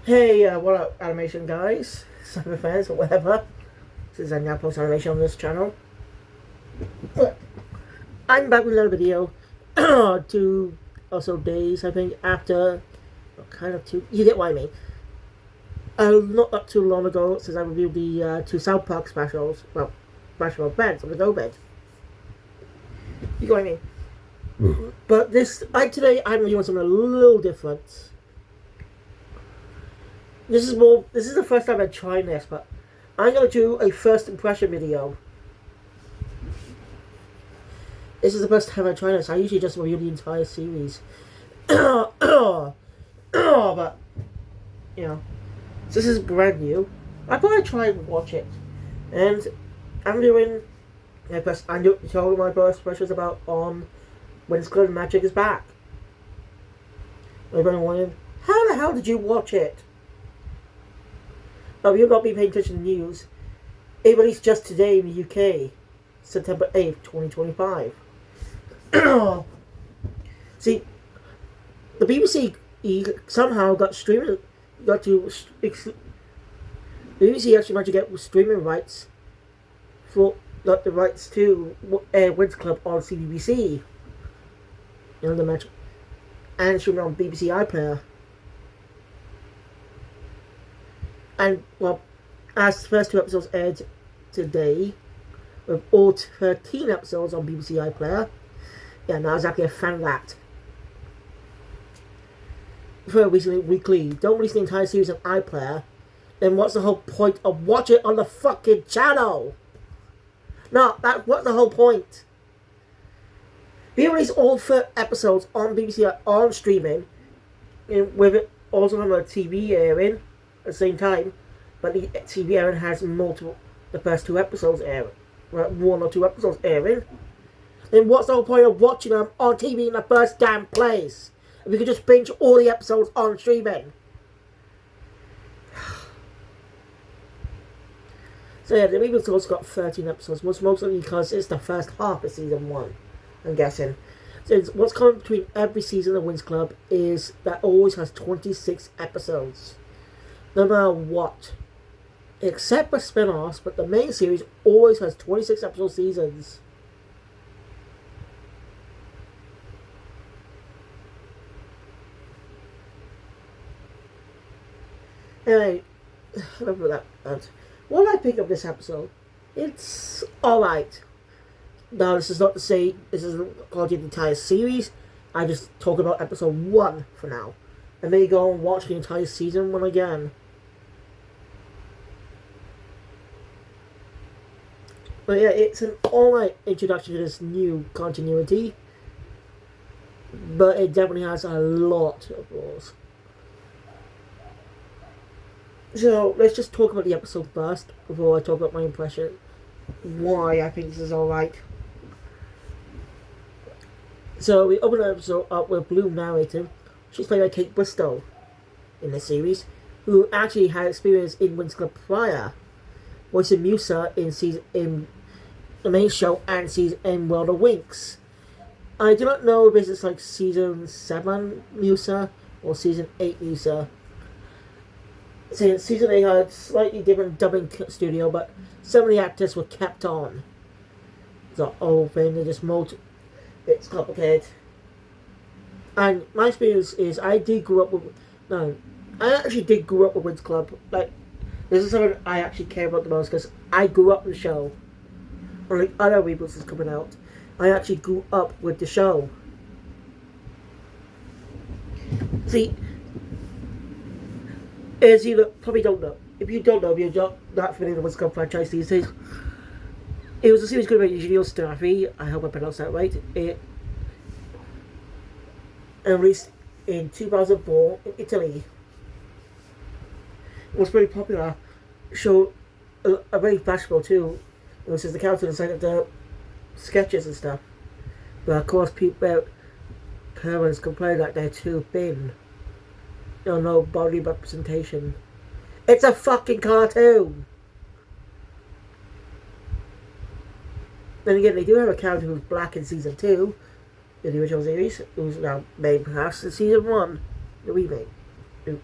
Hey, what up, animation guys, cyber fans, or whatever. This is I now post animation on this channel. Look, I'm back with another video. 2 or so days, I think, after, well, kind of two. You get what I mean. Not too long ago, since I reviewed the two South Park specials. Well, special beds on the Go Bed. You get what I mean. But today I'm doing something a little different. This is the first time I'm trying this, but I'm going to do a first impression video. This is the first time I'm trying this. I usually just review the entire series. But, you know, this is brand new. I thought I'd try and watch it. And I'm doing my first impressions about on Winx Club Magic is back. Everyone wondering, how the hell did you watch it? You'll not be paying attention to the news. It released just today in the UK, September 8th, 2025. See, the BBC somehow got streaming, the BBC actually managed to get streaming rights got the rights to Winx Club on CBBC. You know, the match, and streaming on BBC iPlayer. And, well, as the first 2 episodes aired today, with all 13 episodes on BBC iPlayer, yeah, no, I was actually a fan of that. For recently weekly, don't release the entire series on iPlayer, then what's the whole point of watching it on the fucking channel? No, what's the whole point? If you release all 4 episodes on BBC on streaming, with it also on a TV airing at the same time, but the TV airing has the first 2 episodes airing, 1 or 2 episodes airing, then what's the whole point of watching them on TV in the first damn place? If you could just binge all the episodes on streaming. So yeah, the episode's got 13 episodes, mostly because it's the first half of season 1, I'm guessing. So what's common between every season of Winx Club is that it always has 26 episodes. No matter what. Except for spin-offs, but the main series always has 26 episode seasons. Anyway, enough of that. What did I think of this episode? It's alright. Now, this is not to say this isn't called the entire series. I just talk about episode 1 for now. I may go and watch the entire season 1 again. But yeah, it's an alright introduction to this new continuity. But it definitely has a lot of flaws. So, let's just talk about the episode first, before I talk about my impression. Why I think this is alright. So, we open the episode up with Blue narrating. She's played by Kate Bristow in the series, who actually had experience in Winx Club prior, voicing Musa in the main show and season in World of Winx. I do not know if it's like season 7 Musa or season 8 Musa. Since season 8 had slightly different dubbing studio, but some of the actors were kept on. The whole thing, they just it's complicated. And my experience is I actually did grow up with Winx Club. Like, this is something I actually care about the most, because I grew up with the show. Unlike other reboots that's coming out, I actually grew up with the show. See, as you probably don't know, if you don't know, if you're not familiar with the Winx Club franchise these days, it was a series created by Eugenio Staffi, I hope I pronounced that right. It released in 2004 in Italy. It was very popular. Show a very fashionable too. It was just the characters inside of the sketches and stuff. But of course, parents complain that they're too thin. No body representation. It's a fucking cartoon! Then again, they do have a character who's black in season 2, in the original series, who's now made perhaps in season 1, the remake. Oot.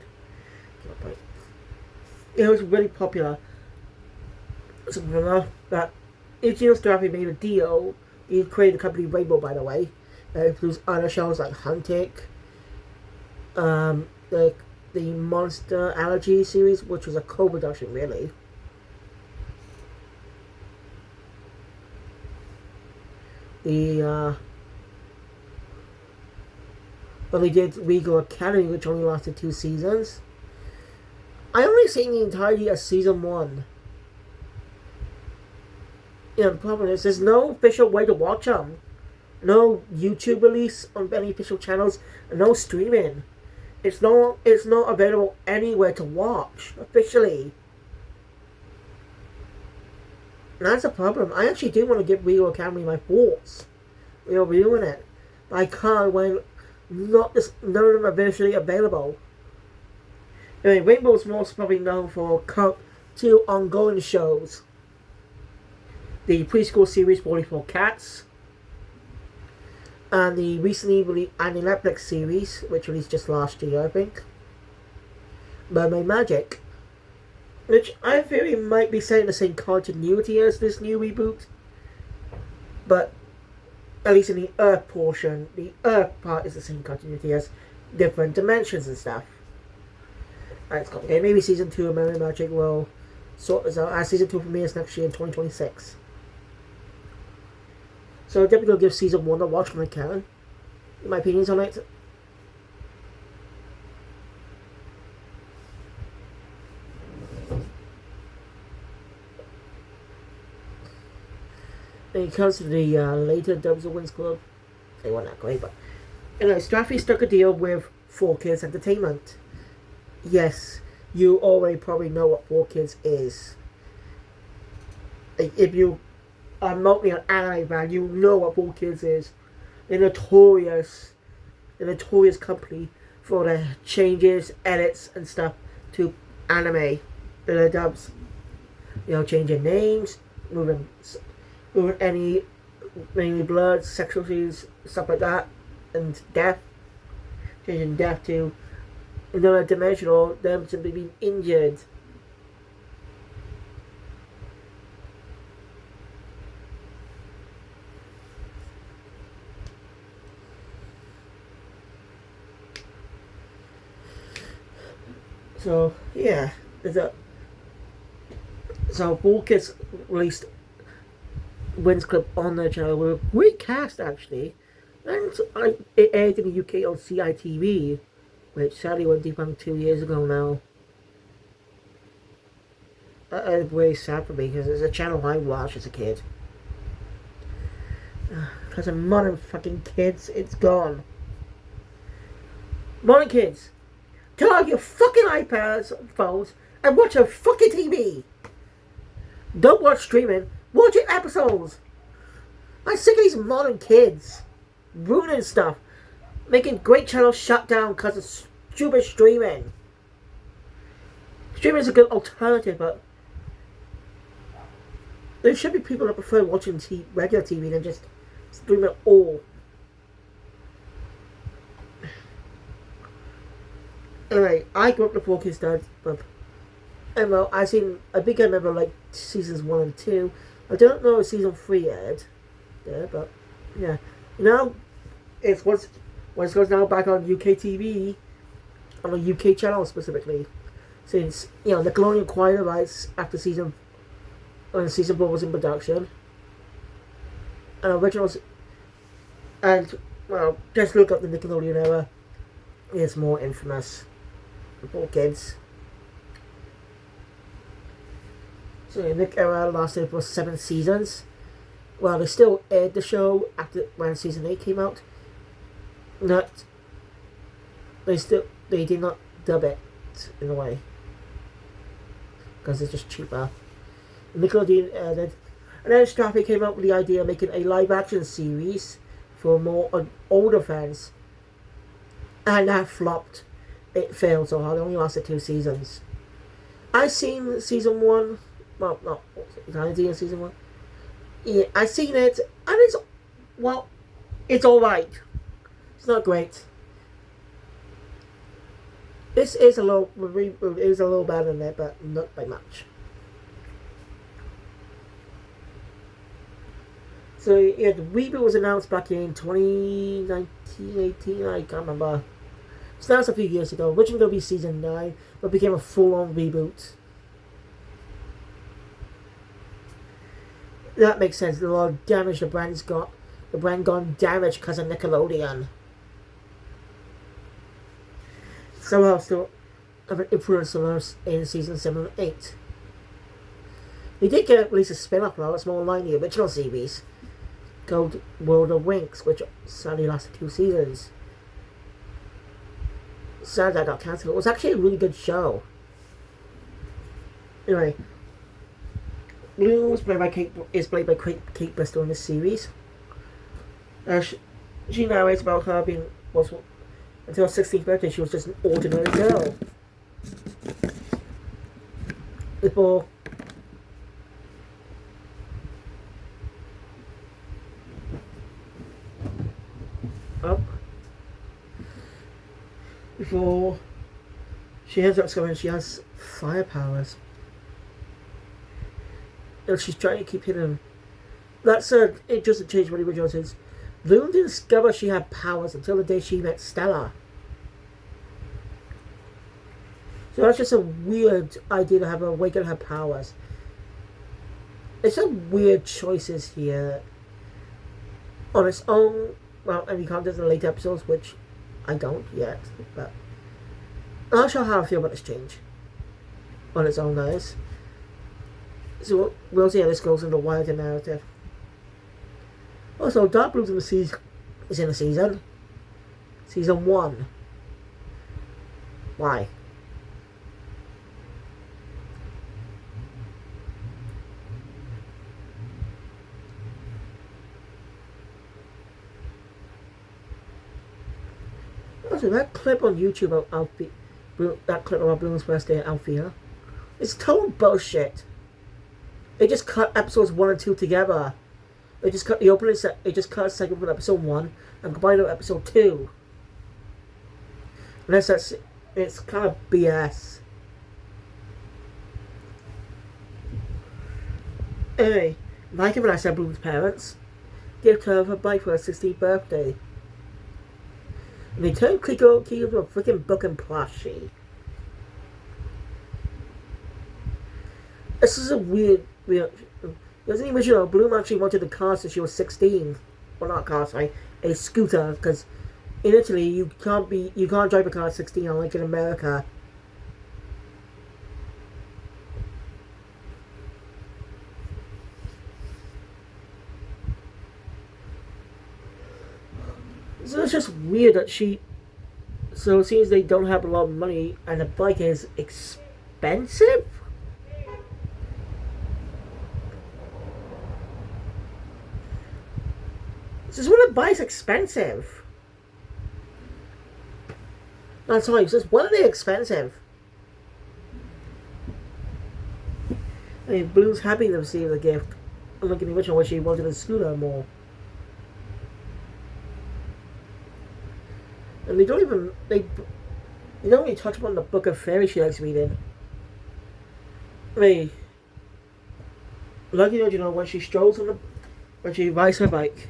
It was really popular. Something enough that Ichiro Strafi made a deal. He created the company Rainbow, by the way. It includes other shows like Hunted, the Monster Allergy series, which was a co-production, really. But they did Regal Academy, which only lasted 2 seasons. I only seen the entirety of season 1. The problem is there's no official way to watch them. No YouTube release on any official channels, and no streaming. It's not available anywhere to watch officially. And that's a problem. I actually do want to give Regal Academy my thoughts. We're reviewing it. But I can't when none of them are visually available. Anyway, Rainbow's most probably known for 2 ongoing shows. The preschool series 44 Cats, and the recently released Netflix series, which released just last year, I think, Mermaid Magic, which I theory might be setting the same continuity as this new reboot, but at least in the Earth portion, the Earth part is the same continuity as different dimensions and stuff. That's complicated. Maybe season 2 of Mermaid Magic will sort this out as season 2 premieres next year in 2026. So I'm definitely going to give season 1 a watch when I can. My opinions on it. When it comes to the later dubs of Winx Club, they weren't that great, but anyway, Straffy struck a deal with 4Kids Entertainment. Yes, you already probably know what 4Kids is. If you are mostly an anime fan, you know what 4Kids is. The notorious company for the changes, edits, and stuff to anime, the dubs. Changing names, moving any mainly blood, sexual scenes, stuff like that, and death. Changing death to another dimensional, them simply being injured. So yeah, so 4Kids released Winx Club on their channel with a great cast actually, and it aired in the UK on CITV, which sadly went defunct 2 years ago now. It's really sad for me because it's a channel I watched as a kid. Because of modern fucking kids, it's gone. Modern kids, turn off your fucking iPads, phones, and watch your fucking TV. Don't watch streaming. Watch your episodes. I'm sick of these modern kids ruining stuff, making great channels shut down because of stupid streaming. Streaming is a good alternative, but there should be people that prefer watching regular TV than just stream it all. Anyway, I grew up the 4Kids dad, but I think I think I remember like seasons 1 and 2. I don't know if season 3 aired there, but yeah. It's once it goes now back on UK TV, on a UK channel specifically, since Nickelodeon acquired the rights after when season 4 was in production, and originals, and well, just look up the Nickelodeon era. It's more infamous. 4Kids. So the Nick era lasted for 7 seasons. Well, they still aired the show when season 8 came out. They did not dub it in a way because it's just cheaper. Nickelodeon aired, and then Straffy came up with the idea of making a live action series for more older fans, and that flopped. It failed so hard. It only lasted 2 seasons. I seen season 1. Well, no, in season 1. Yeah, I seen it, and it's alright. It's not great. This is a little reboot is a little better than that, but not by much. So yeah, the reboot was announced back in 2019, 18, I can't remember. So that was a few years ago. Originally going to be season 9, but became a full-on reboot. That makes sense. A lot of damage the brand's got. The brand gone damaged because of Nickelodeon. Somehow still have an influence on us in season 7 and 8. We did get at least a spin-off now. It's more like the original series called World of Winx, which sadly lasted 2 seasons. Sad that got cancelled. It was actually a really good show. Anyway, Blue is played by Kate Bristol in this series. She narrates about her being until her 16th birthday. She was just an ordinary girl. Before she ends up discovering she has fire powers. And she's trying to keep hidden. That said, it doesn't change what the original says. Loon didn't discover she had powers until the day she met Stella. So that's just a weird idea to have her awaken her powers. There's some weird choices here. On its own, well, and you can't do it in the later episodes, which I don't yet, but I'll show how I feel about this change. On its own, guys. So we'll see how this goes in the wider narrative. Also, Dark Blues is in the season. Season 1. Why? Also, that clip on YouTube of Alfie, that clip of Bloom's first day at Alfia, it's total bullshit. They just cut episodes 1 and 2 together. They just cut the opening set. They just cut a segment from episode 1 and combined it with episode 2. Unless it's kind of BS. Anyway, like it when I said Bloom's parents gave her her bike for her 16th birthday. And they turned Kiko into a freaking book and plushie. This is a weird. There's an original. Bloom actually wanted a car since she was 16. Well, not a car, sorry, a scooter, because in Italy you can't drive a car at 16, unlike in America. So it's just weird that so it seems they don't have a lot of money and the bike is expensive? This is when the bike's expensive. No, sorry, it's just when are they expensive? I mean, Blue's happy to receive the gift. Unlike in the original where she wanted a scooter more. And they don't really touch upon the book of fairy she likes reading. I mean, like when she strolls when she rides her bike,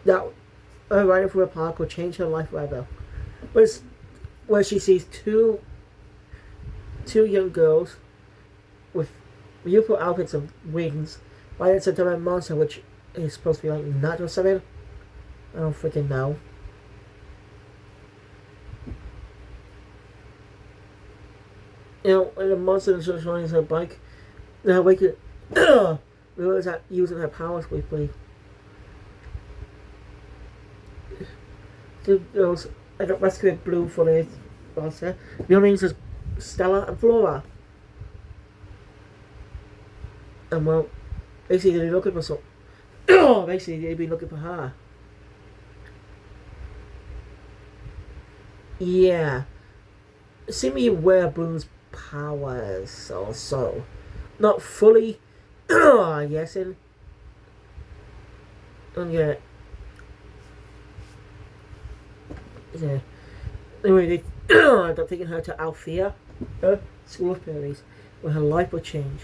that her riding through a park will change her life forever. Where she sees two young girls with beautiful outfits and wings riding into a monster, which is supposed to be like nut or something. I don't freaking know. When the monster is just riding her bike, now we could realize that using her powers briefly. The girls end up rescuing Blue for the monster. The only names is Stella and Flora. And well, basically they're looking for basically they've been looking for her. Yeah. Seemingly aware of Blue's powers also. Not fully, yes, and yeah. Anyway, they end up taking her to Althea, her school of fairies, where her life will change.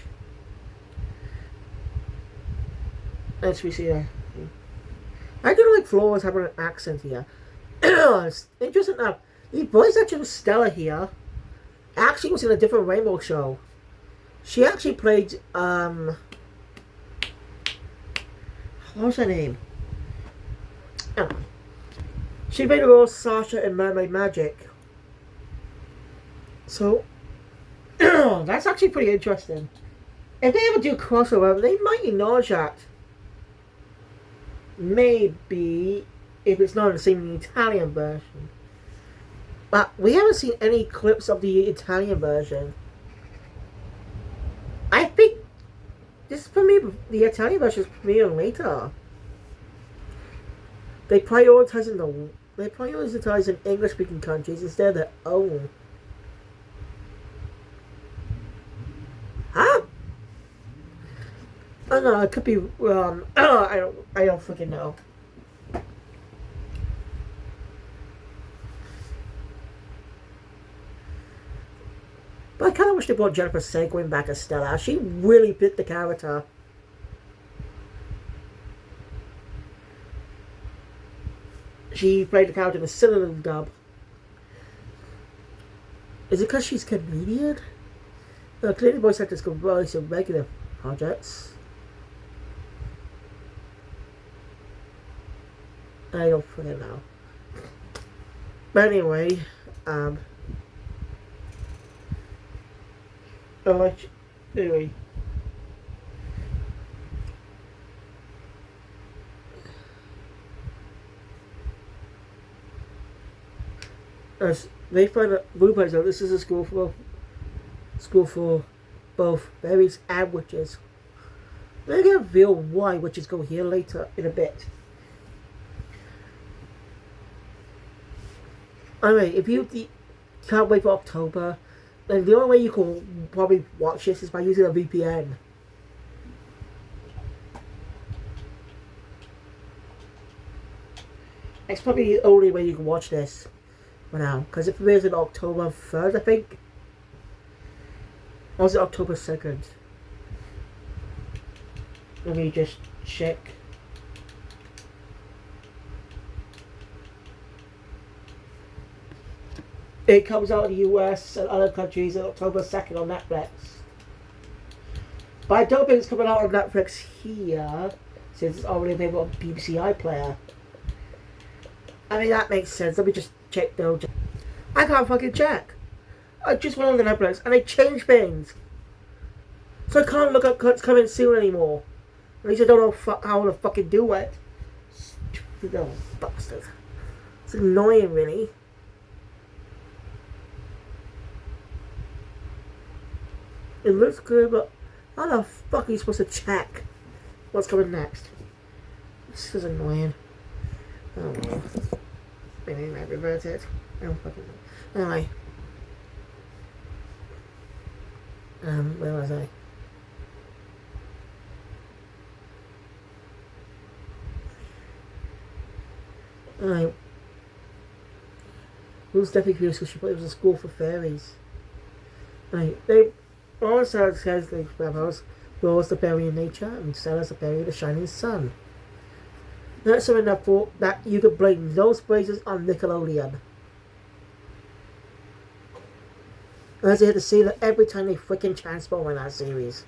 As we see her. I do like Flora's having an accent here. It's interesting enough. The voice actress of Stella here actually was in a different Rainbow show. She actually played, what was her name? Oh. She played the role of Sasha in Mermaid Magic. So, that's actually pretty interesting. If they ever do crossover, they might acknowledge that. Maybe, if it's not the same in the Italian version. But we haven't seen any clips of the Italian version. I think this is the Italian version is premiering later. They prioritize in English-speaking countries instead of their own. Huh? I don't know. It could be. I don't freaking know. But I kind of wish they brought Jennifer Seguin back as Stella. She really fit the character. She played the character in the Cinnamon dub. Is it because she's Canadian? Canadian voice actors can voice in regular projects. I don't freaking know. But anyway, anyway. As they find out, Blue finds out this is a school for both fairies and witches. They're gonna reveal why witches go here later in a bit. Anyway, if you can't wait for October, then the only way you can probably watch this is by using a VPN. It's probably the only way you can watch this for now, because it premieres on October 3rd, I think. Or was it October 2nd? Let me just check. It comes out in the US and other countries on October 2nd on Netflix. But I don't think it's coming out on Netflix here, since it's already available on BBC iPlayer. I mean, that makes sense. Let me just check though. I can't fucking check. I just went on the Netflix and they changed things. So I can't look up what's coming soon anymore. At least I don't know how to fucking do it. Stupid little bastard. It's annoying, really. It looks good, but how the fuck are you supposed to check what's coming next? This is annoying. Oh well. Maybe I might revert it. I don't fucking know. Anyway. Where was I? Alright. Rules definitely confused because she thought it was a school for fairies. Right. They also says the Rebels, Rose the fairy in nature and Stella's the fairy of the shining sun. That's something that thought that you could blame those phrases on Nickelodeon. As they had to say that every time they freaking transform in that series.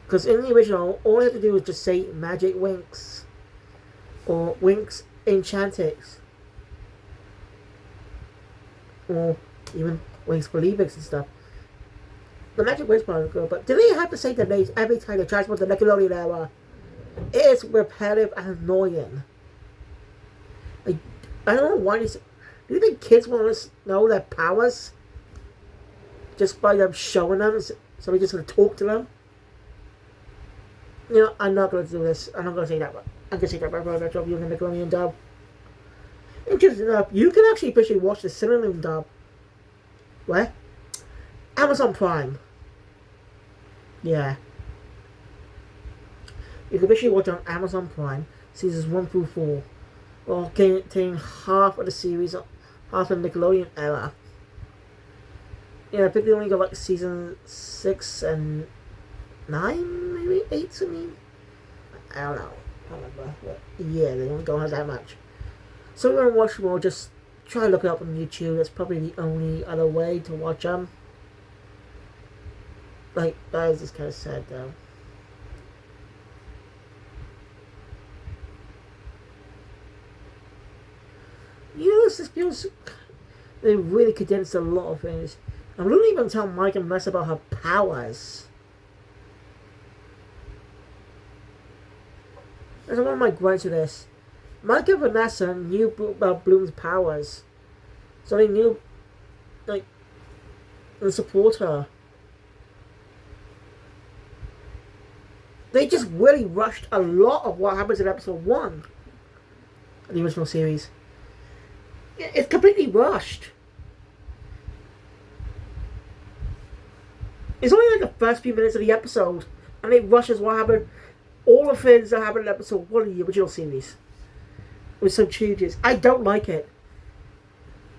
Because in the original, all they had to do was just say Magic Winx. Or Winx Enchantix. Or even Winx Believix and stuff. The Magic Winx part is good, but do they have to say the names every time they transform the Nickelodeon era? It is repetitive and annoying. I don't know why do you think kids want to know their powers? Just by them showing them, so we just going to talk to them? You know, I'm not going to do this. I'm not going to say that. I'm going to say that right now. Job using the Nickelodeon dub. Interesting enough, you can actually officially watch the Cinnamon dub. Where? Amazon Prime. Yeah. You can officially watch it on Amazon Prime, seasons 1 through 4. Well, getting half of the series, half of the Nickelodeon era. Yeah, I think they only got like season 6 and 9, maybe 8. I mean, I don't know. I can't remember. But yeah, they don't go that much. So if you want to watch more, just try to look it up on YouTube. That's probably the only other way to watch them. Like, that is just kind of sad though. You know, this feels. They really condensed a lot of things. I'm not even tell Mike and Vanessa about her powers. That's one of my gripes with this. Mike and Vanessa knew about Bloom's powers. So they knew, like, and support her. They just really rushed a lot of what happens in episode 1 of the original series. It's completely rushed. It's only like the first few minutes of the episode, and it rushes what happened, all the things that happened in episode 1 of the original series. With some changes. I don't like it.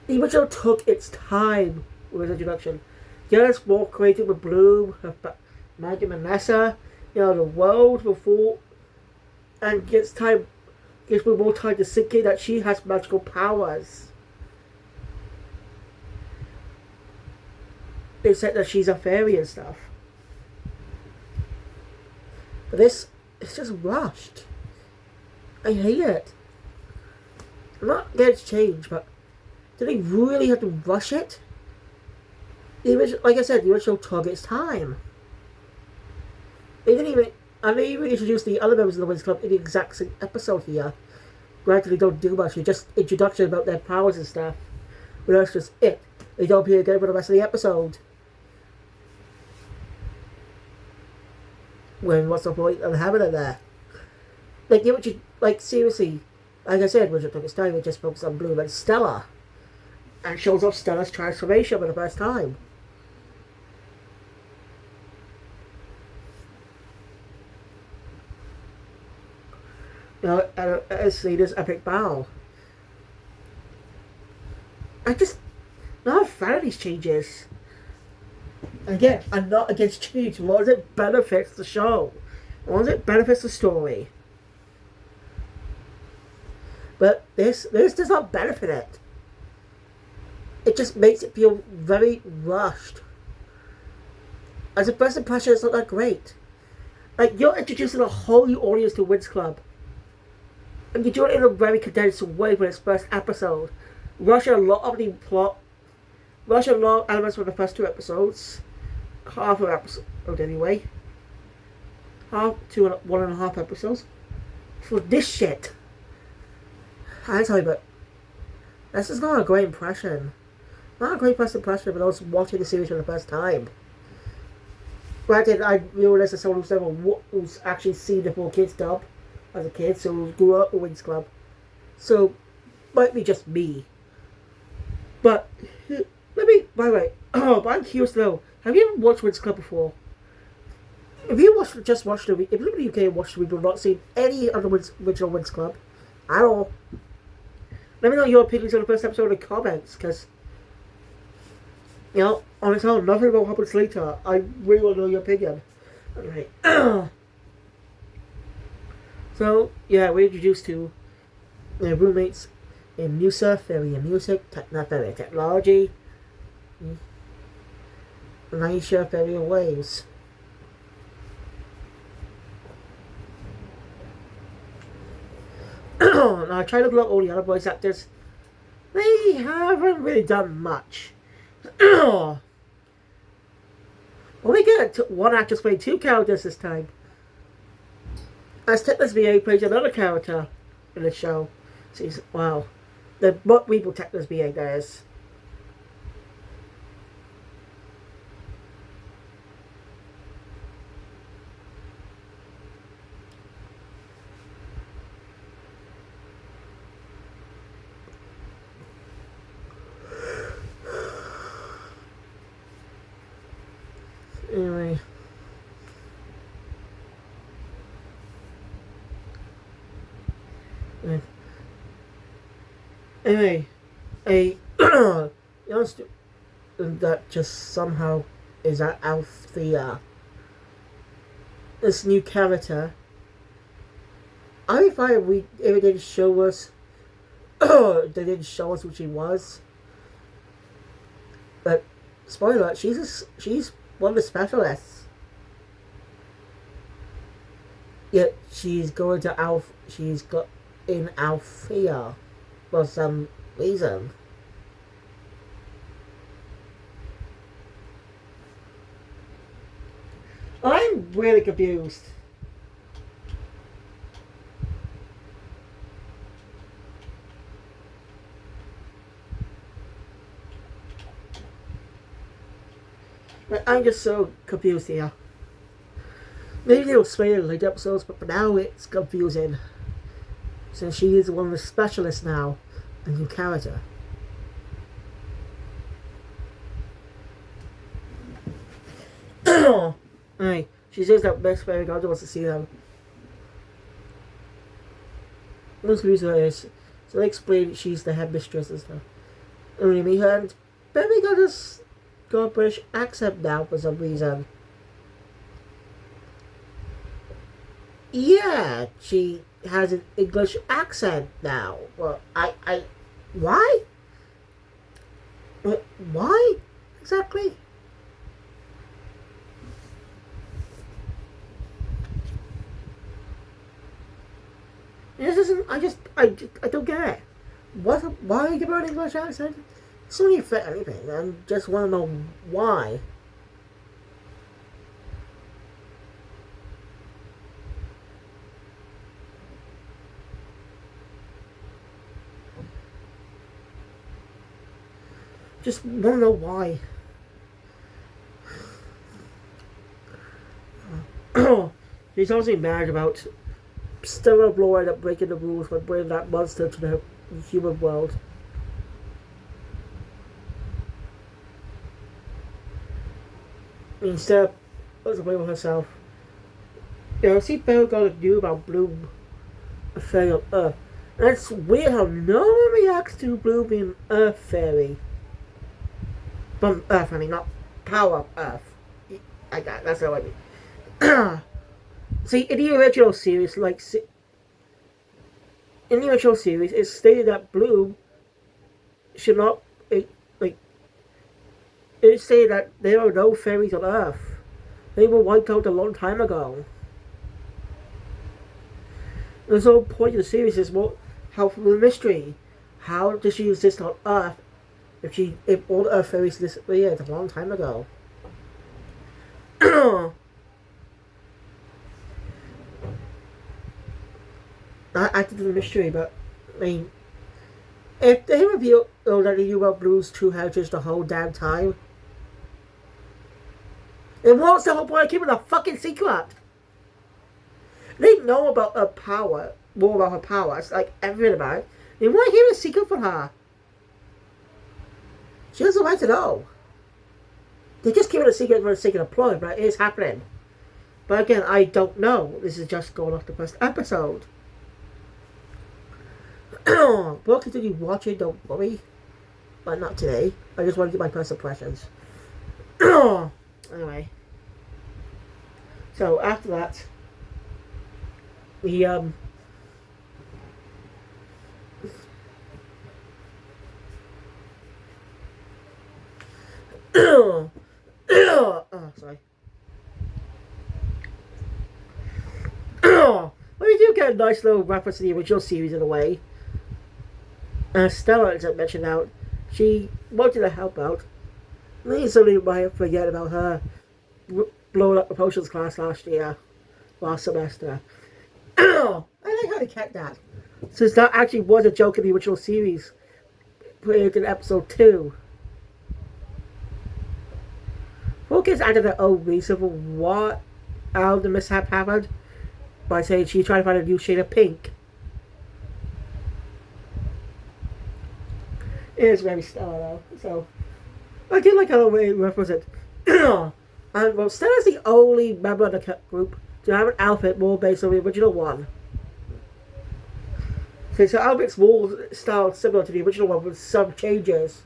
The original took its time with its introduction. Yes, more creative with Bloom, Maggie and Vanessa, the world before, and gives me more time to sink in that she has magical powers. They said that she's a fairy and stuff. But this, it's just rushed. I hate it. I'm not against change, but do they really have to rush it? The original, like I said, the original took its time. They didn't even, and they even introduced the other members of the Winx Club in the exact same episode here. Granted, they don't do much, they just introduction about their powers and stuff. But that's just it. They don't appear again for the rest of the episode. When what's the point of having it there? Like seriously, like I said, which took its time, it just focused on Bloom and Stella. And shows off Stella's transformation for the first time. As Leader's epic bow. I just not a fan of these changes. Again, I'm not against change as long as it benefits the show. As long as it benefits the story. But this does not benefit it. It just makes it feel very rushed. As a first impression, it's not that great. Like, you're introducing a whole new audience to Winx Club. And you do it in a very condensed way for its first episode. Rush a lot of the plot. Rush a lot of elements from the first 2 episodes. Half of episode anyway. Half to 1.5 episodes. For this shit. I tell you, but this is not a great impression. Not a great first impression, but I was watching the series for the first time. Granted, I realized as someone who's actually seen the 4 Kids dub as a kid, so grew up with Winx Club. So, might be just me. But, by the way, but I'm curious to know, have you ever watched Winx Club before? If you just watched the, if you live in the UK and watched the video, not seen any other original Winx Club at all, let me know your opinions on the first episode in the comments, because, on its own, nothing about what happens later. I really want to know your opinion. Alright. So, yeah, we're introduced to roommates in Musa, Fairy and Music, not Fairy, Technology, Naisha, Fairy and Waves. Now, I tried to look at all the other voice actors. They haven't really done much. Well, we get one actress playing 2 characters this time. As Tetris VA plays another character in the show. Wow. What Weeble Tetris VA does. Anyway. Anyway, a youngster that just somehow is out the this new character. I find we if they didn't show us they didn't show us who she was. But spoiler, she's one of the specialists. Yet she's going to she's got in Althea for some reason. I'm really confused. I'm just so confused here. Maybe they'll explain it in later episodes, but for now it's confusing. Since she is one of the specialists now, a new character. Alright, she says that Miss Fairy Godmother wants to see them. Most reason is, so they explain she's the headmistress and stuff. And we meet her, and Fairy Godmother's got a British accent now for some reason. Yeah, she has an English accent now. Well, why? Why exactly? This isn't. I don't get it. Why give her an English accent? It's not even fit anything. I just want to know why. Just want to know why. She's obviously mad about Stella Blow ended up breaking the rules by bringing that monster to the human world. Instead of blame herself. See, Belle got knew about Bloom, a fairy on Earth. And it's weird how no one reacts to Bloom being Earth Fairy. From Earth, I mean, not Power Earth. That's what I mean. See, in the original series, it's stated that Bloom should not, it's stated that there are no fairies on Earth. They were wiped out a long time ago. The whole point of the series is more help with the mystery. How does she exist on Earth if all the Earth fairies disappeared a long time ago? That added to the mystery, but I mean, if they reveal that they knew about Blue's true heritage the whole damn time, then what's the whole point of keeping a fucking secret? They know about her power, more about her powers, like everything about it. They want to keep a secret from her. She has the right to know. They're just keeping a secret for the sake of the plot, but it is happening. But again, I don't know. This is just going off the first episode. But I'll continue watching, don't worry. But not today. I just want to get my first impressions. Anyway. So after that, we oh, sorry. Well, we do get a nice little reference to the original series in a way. Stella, as I mentioned out, she wanted to help out. Maybe somebody might forget about her blowing up the potions class last semester. I like how they kept that. Since that actually was a joke in the original series, put it in episode 2. Focus added their own reason for how the mishap happened by saying she's trying to find a new shade of pink. It is very stellar though, so I did like how they reference it. And well, Stella's the only member of the group to have an outfit more based on the original one. Okay, so Albert's wall style similar to the original one with some changes.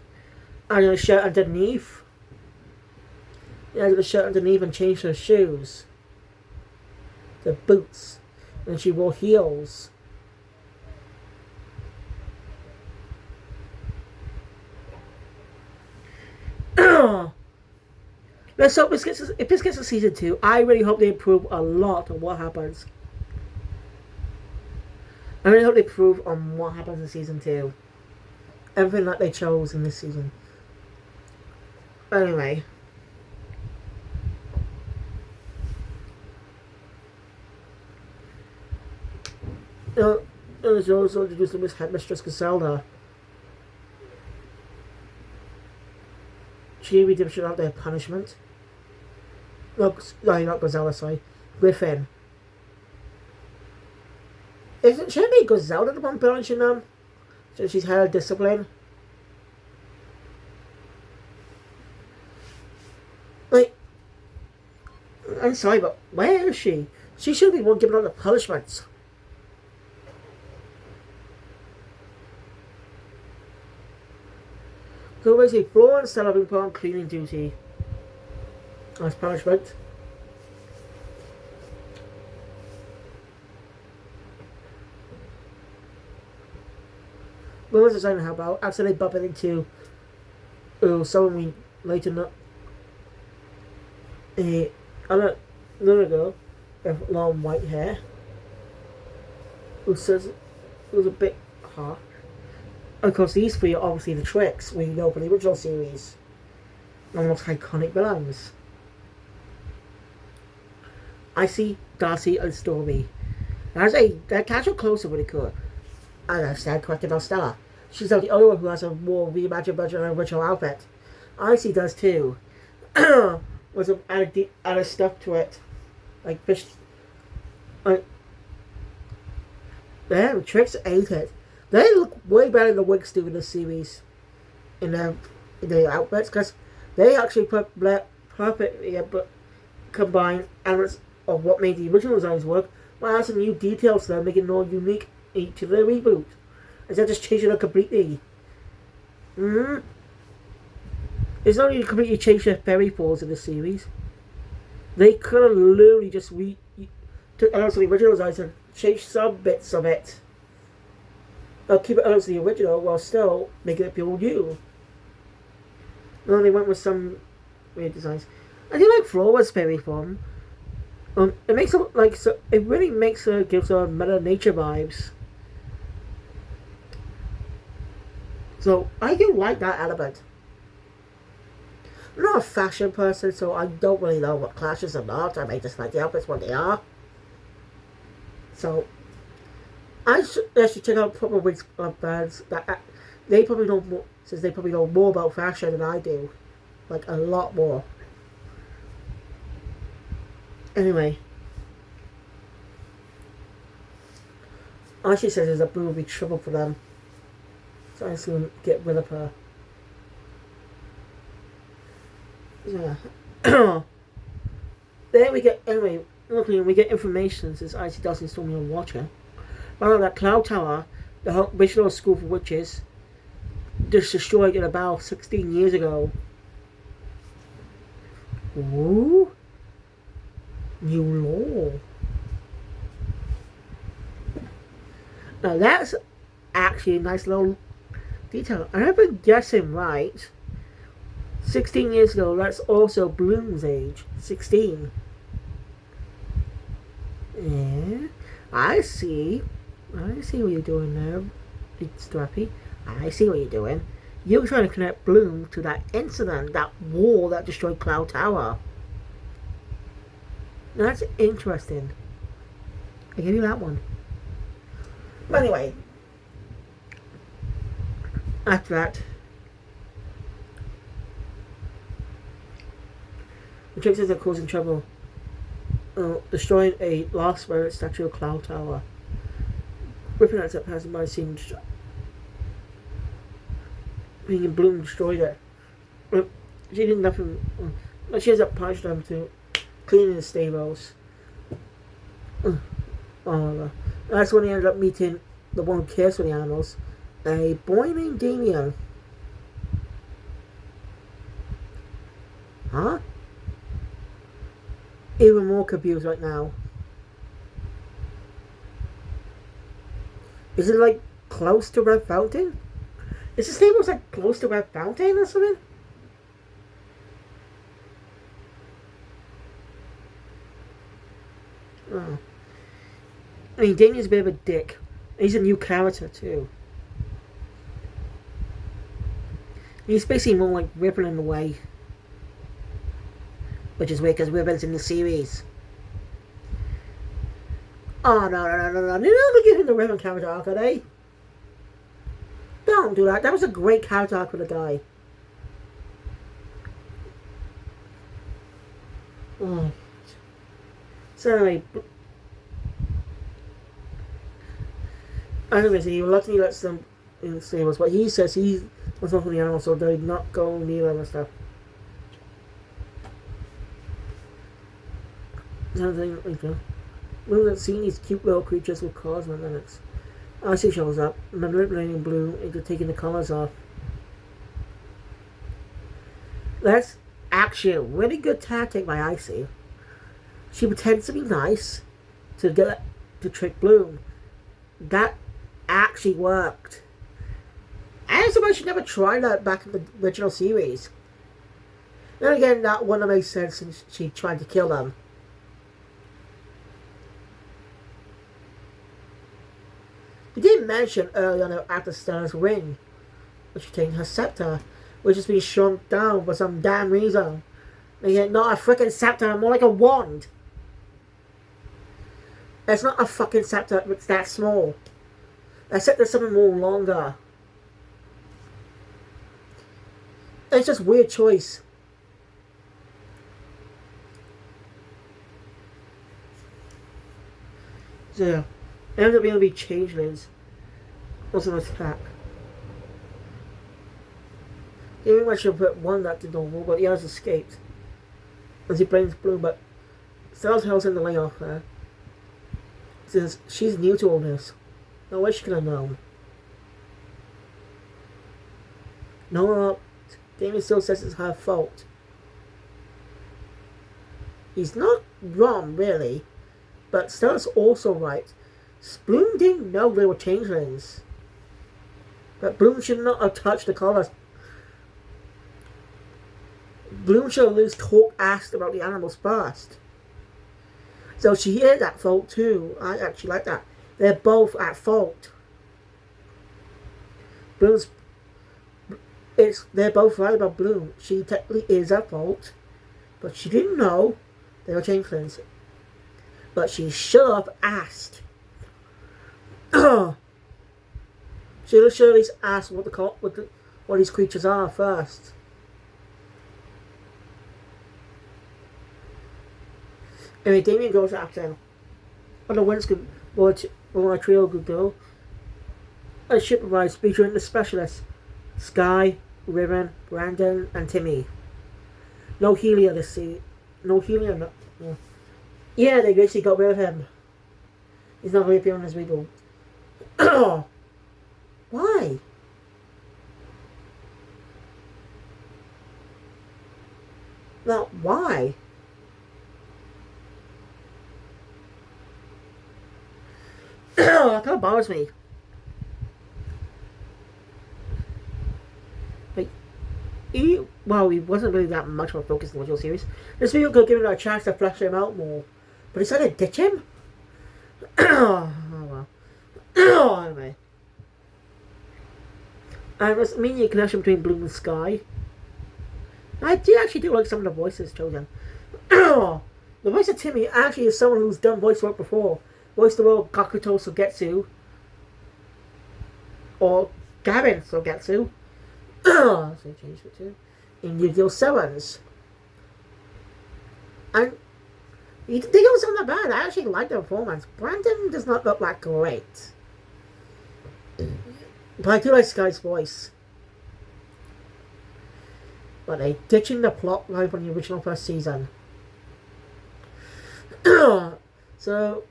And a shirt underneath. He added a shirt underneath and changed her shoes. The boots. And she wore heels. Let's hope if this gets to season 2, I really hope they improve a lot on what happens. I really hope they improve on what happens in season 2. Everything that they chose in this season. Anyway. There's also introduced the Headmistress Griselda. She redemption out their punishment. No, not Griselda, sorry. Griffin. Shouldn't it be Griselda the one punishing them? So she's held discipline. Like, I'm sorry, but where is she? She should be the one giving out the punishments. So basically, Flora instead of being put on cleaning duty as punishment. What was I saying about accidentally bumping into someone we later know another girl with long white hair who says it was a bit harsh. Of course, these three are obviously the tricks we know from the original series. Almost iconic villains. Icy, Darcy, and Stormy. That casual close-up really cool. And I stand corrected on Stella. She's not the only one who has a more reimagined version of her original outfit. Icy does too. With some added stuff to it. Like fish. Yeah, the tricks ain't it. They look way better than Winx do in this series. In their outfits. Because they actually put perfectly combine elements of what made the original designs work. While adding some new details to them, making it more unique to the reboot. Instead of just changing it completely. It's not even completely changed their fairy falls in the series. They could have literally just took elements of the original designs and changed some bits of it. They'll keep it elements of the original while still making it feel new. No, they went with some weird designs. I do like Flora's fairy form. It makes her like so. It really makes her gives her Mother Nature vibes. So I do like that element. I'm not a fashion person, so I don't really know what clashes or not. I may just like the outfits what they are. So I should check out proper Winx bands that they probably know more, since they probably know more about fashion than I do, like a lot more. Anyway, Archie says there's a boo will be trouble for them, so I assume get rid of her. Yeah. There we get anyway. Luckily, we get information since Icy doesn't install me on Watcher. Found out that Cloud Tower, the original school for witches, just destroyed it about 16 years ago. Ooh. New law. Now that's actually a nice little detail. I've been guessing right. 16 years ago, that's also Bloom's age. 16. Yeah. I see what you're doing there, Strappy. I see what you're doing. You're trying to connect Bloom to that incident, that war that destroyed Cloud Tower. That's interesting. I give you that one. But anyway, after that, the tricksters are causing trouble, destroying a last spirit statue of Cloud Tower. Ripping ends up passing by, seeing being in Bloom destroyed it. She did nothing. She ends up punishing them to cleaning the stables. That's when he ended up meeting the one who cares for the animals, a boy named Damien. Huh? Even more confused right now. Is it like close to Red Fountain? Is this name was like close to Red Fountain or something? Oh. I mean, Damien's a bit of a dick. He's a new character too. He's basically more like Ribbon in a way. Which is weird because Ribbon's in the series. Oh, no. They're not gonna give him the Ribbon character arc, are they? Don't do that. That was a great character arc for the guy. Oh. So anyway, he reluctantly lets them in the stables, but he says he was not for the animals, so they're not go near them and stuff. Something like that. We haven't seen these cute little creatures with collars and limits. Icy shows up, manipulating Bloom into taking the collars off. That's actually a really good tactic by Icy. She pretends to be nice to trick Bloom. That actually worked. I'm surprised she never tried that back in the original series. Then again, that wouldn't have made sense since she tried to kill them. We did mention earlier on after Stella's ring, which contained her scepter, which has been shrunk down for some damn reason. And yet not a freaking scepter, more like a wand. It's not a fucking scepter, it's that small. That scepter's something more longer. It's just a weird choice. So, it ends up being able to be changelings. Also an attack. Even when she'll put one that did normal, but the others escaped. As he blames Bloom, but Stella's hell's in the layoff there. Since she's new to all this. No way she could have known. No, Damien still says it's her fault. He's not wrong, really. But Stella's also right. Bloom didn't know they were changelings. But Bloom should not have touched the collars. Bloom should have at least asked about the animals first. So she is at fault too. I actually like that. They're both at fault. They're both right about Bloom. She technically is at fault. But she didn't know they were changelings. But she should have asked. She should at least ask what these creatures are first. Anyway, Damien goes after him. On the Winx could a trio could go. A ship arrives featuring the specialists Sky, Ribbon, Brandon, and Timmy. No Helia this season. No Helia. No. Yeah, they basically got rid of him. He's not really appearing as people. Why? Now, why? That kind of bothers me. Like, he wasn't really that much of a focus in the original series. This video could give him a chance to flesh him out more. But he decided to ditch him? Oh, well. Anyway. And there's immediate connection between Bloom and Sky. I actually do like some of the voices chosen. The voice of Timmy actually is someone who's done voice work before. Voiced the role Gakuto Sogetsu. Or Gavin Sogetsu. So he changed it to. In Yu-Gi-Oh! Sevens. And they don't sound that bad. I actually like the performance. Brandon does not look that great. But I do like Sky's voice. But they're ditching the plot line from the original first season. So,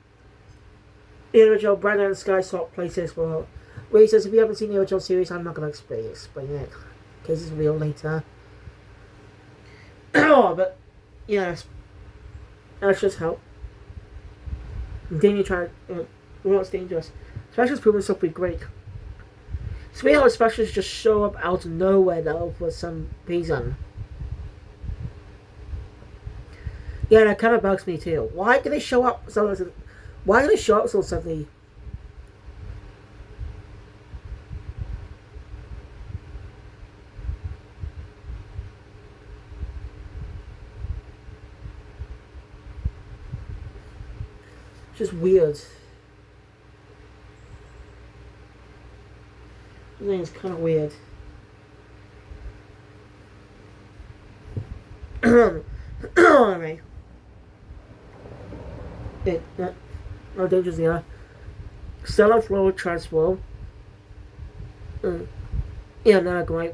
the original Brandon and Sky swap places for. Where he says, if you haven't seen the original series, I'm not going to explain it, in case it's real later. But, yes, that's just how. Continue trying. It's dangerous. Specials proven stuff be great. It's weird how specials just show up out of nowhere though for some reason. Yeah, that kind of bugs me too. Why do they show up so? Why do they show up so suddenly? It's just weird. I think it's kind of weird. Anyway. No dangers there. Stellar flow transform. Yeah, no, great.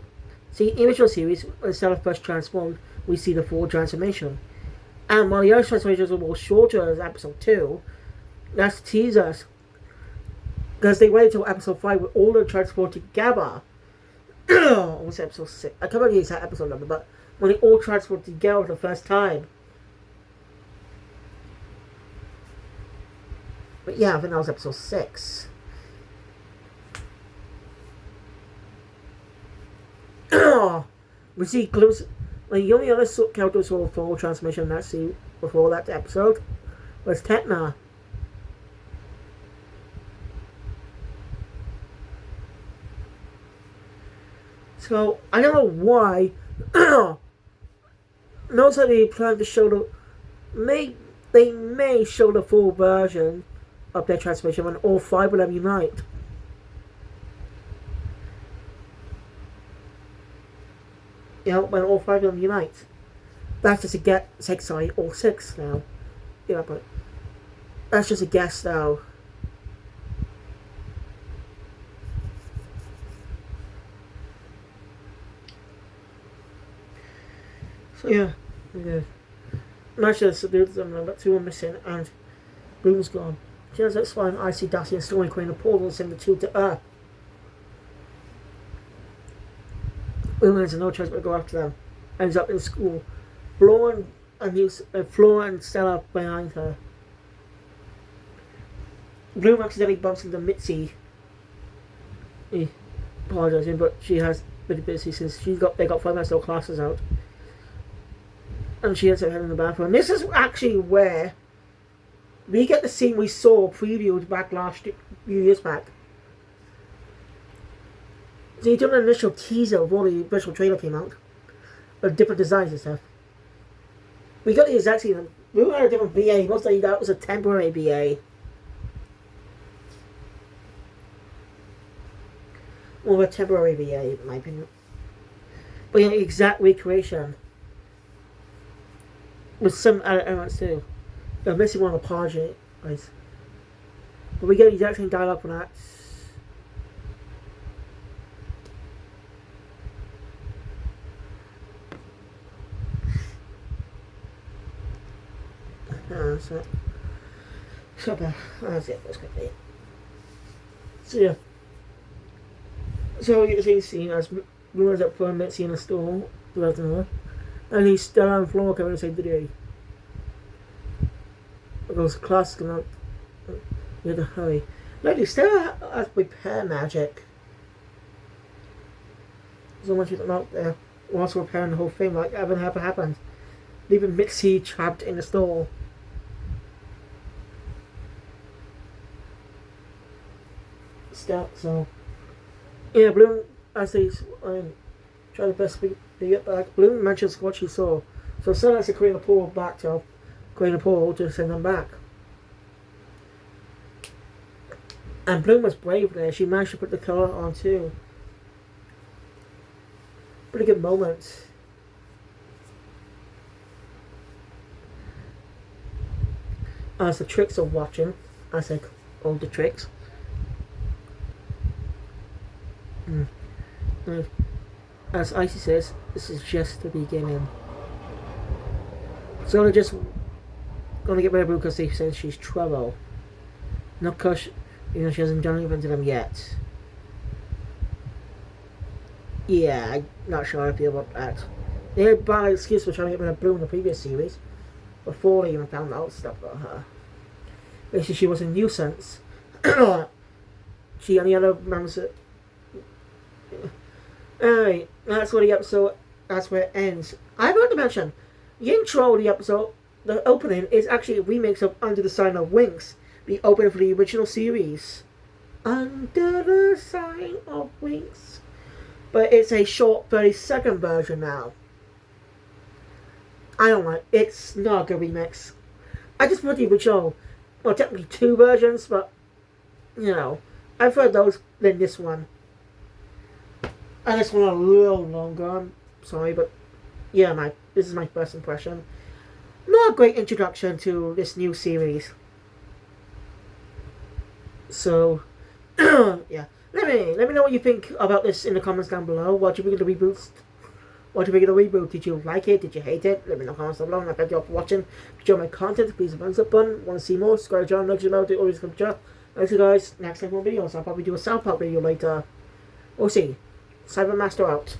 See, in the original series, when Stellar first transformed, we see the full transformation. And while the other transformations were more shorter as episode 2, that's to tease us. Because they waited until episode 5 with all the transport together. Or was it episode 6? I can't remember the exact episode number, but when they all transport together for the first time. But yeah, I think that was episode 6. We see glimpses. Like, the only other character saw full transformation in that scene before that episode was Tetna. So, I don't know why. Notice that they plan to show they may show the full version of their transformation when all 5 of them unite. You know, when all 5 of them unite. That's just a guess. 6, sorry, all 6 now. Yeah, but that's just a guess now. So yeah. Naturally, there's about 2 are missing and Bloom's gone. She has that's fine. I see Darcy and Stormy creating a portal and send the 2 to Earth. Bloom has no choice but to go after them. Ends up in school. Flora and Stella behind her. Bloom accidentally bumps into Mitzi. Apologising, but she has been busy since they got 5 minutes till classes out. And she ends up heading in the bathroom. And this is actually where we get the scene we saw previewed back few years back. So you did an initial teaser before the official trailer came out. Of different designs and stuff. We got the exact scene. We had a different VA. Most likely that was a temporary VA. Or a temporary VA, in my opinion. But yeah, exact recreation. With some elements too. They're missing one apology. But we get the exact same dialogue for that. That's it. So that's it. That's good. So yeah. So we get the same scene as Luna's up for Mitzi in a store. And he's still on the floor coming to say today. Those class come out. You have to hurry. Look, he still has repair magic. So much of out there. Also repairing the whole thing like ever happened. Leaving Mitzi trapped in the store. So yeah, Bloom as they try the best to get back. Bloom mentions what she saw, so Sun has to create a portal back to create a portal to send them back. And Bloom was brave there. She managed to put the color on too. Pretty good moment. As the tricks are watching, as they call the tricks. As Icy says, this is just the beginning. So they're just gonna get rid of her because they said she's trouble. Not because she hasn't done anything to them yet. Yeah, I'm not sure how I feel about that. They had bad excuse for trying to get rid of Blue in the previous series, before they even found out stuff about her. Basically, she was a nuisance. She only had a members. Alright, that's where the episode. That's where it ends. I forgot to mention, the intro of the episode, the opening, is actually a remix of Under the Sign of Winx, the opening for the original series. Under the Sign of Winx. But it's a short 30-second version now. I don't like it. It's not a good remix. I just put the original, well, technically 2 versions, but, you know, I prefer those than this one. And this one a little longer, I'm sorry, but yeah, this is my first impression. Not a great introduction to this new series. So, yeah. Let me know what you think about this in the comments down below. What do you think of the reboot? What do you think of the reboot? Did you like it? Did you hate it? Let me know in the comments down below. And thank you all for watching. If you enjoy my content, please hit the thumbs up button. Want to see more? Subscribe to the channel, notification bell, always come to Thanks you guys. Next time more videos. I'll probably do a South Park video later. We'll see. Cybermaster out.